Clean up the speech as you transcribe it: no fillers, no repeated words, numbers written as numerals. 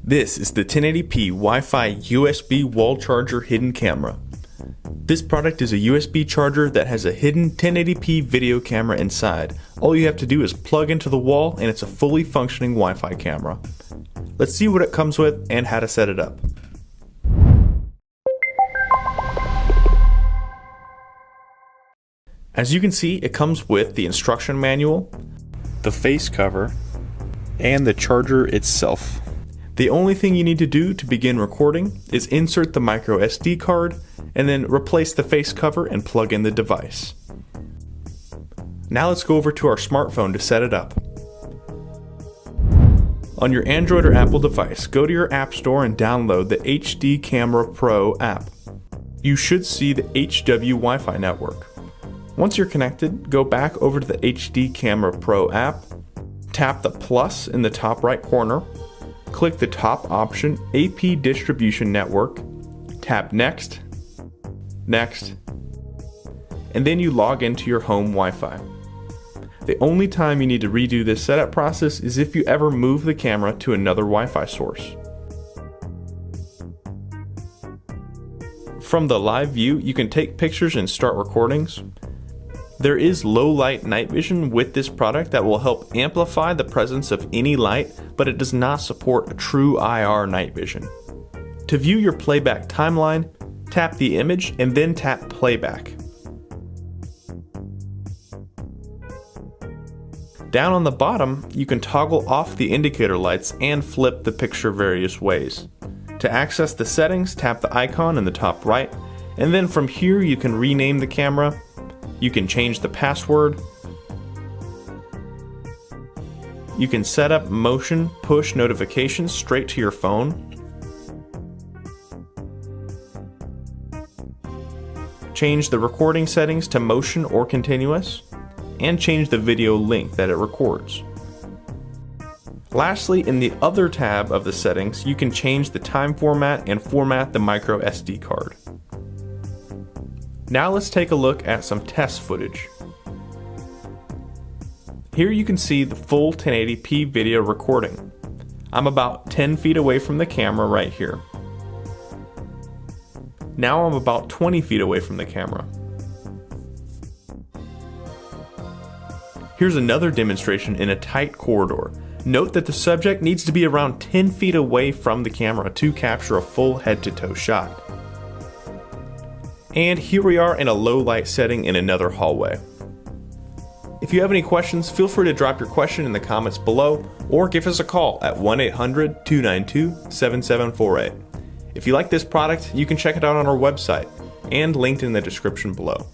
This is the 1080p Wi-Fi USB wall charger hidden camera. This product is a USB charger that has a hidden 1080p video camera inside. All you have to do is plug into the wall and it's a fully functioning Wi-Fi camera. Let's see what it comes with and how to set it up. As you can see, it comes with the instruction manual, the face cover, and the charger itself. The only thing you need to do to begin recording is insert the micro SD card and then replace the face cover and plug in the device. Now let's go over to our smartphone to set it up. On your Android or Apple device, go to your App Store and download the HD Camera Pro app. You should see the HW Wi-Fi network. Once you're connected, go back over to the HD Camera Pro app, tap the plus in the top right corner, click the top option AP Distribution Network, tap Next, Next, and then you log into your home Wi-Fi. The only time you need to redo this setup process is if you ever move the camera to another Wi-Fi source. From the live view, you can take pictures and start recordings. There is low light night vision with this product that will help amplify the presence of any light, but it does not support a true IR night vision. To view your playback timeline, tap the image and then tap playback. Down on the bottom, you can toggle off the indicator lights and flip the picture various ways. To access the settings, tap the icon in the top right, and then from here you can rename the camera. You can change the password. You can set up motion push notifications straight to your phone. Change the recording settings to motion or continuous, and change the video length that it records. Lastly, in the other tab of the settings, you can change the time format and format the micro SD card. Now let's take a look at some test footage. Here you can see the full 1080p video recording. I'm about 10 feet away from the camera right here. Now I'm about 20 feet away from the camera. Here's another demonstration in a tight corridor. Note that the subject needs to be around 10 feet away from the camera to capture a full head-to-toe shot. And here we are in a low light setting in another hallway. If you have any questions, feel free to drop your question in the comments below or give us a call at 1-800-292-7748. If you like this product, you can check it out on our website and linked in the description below.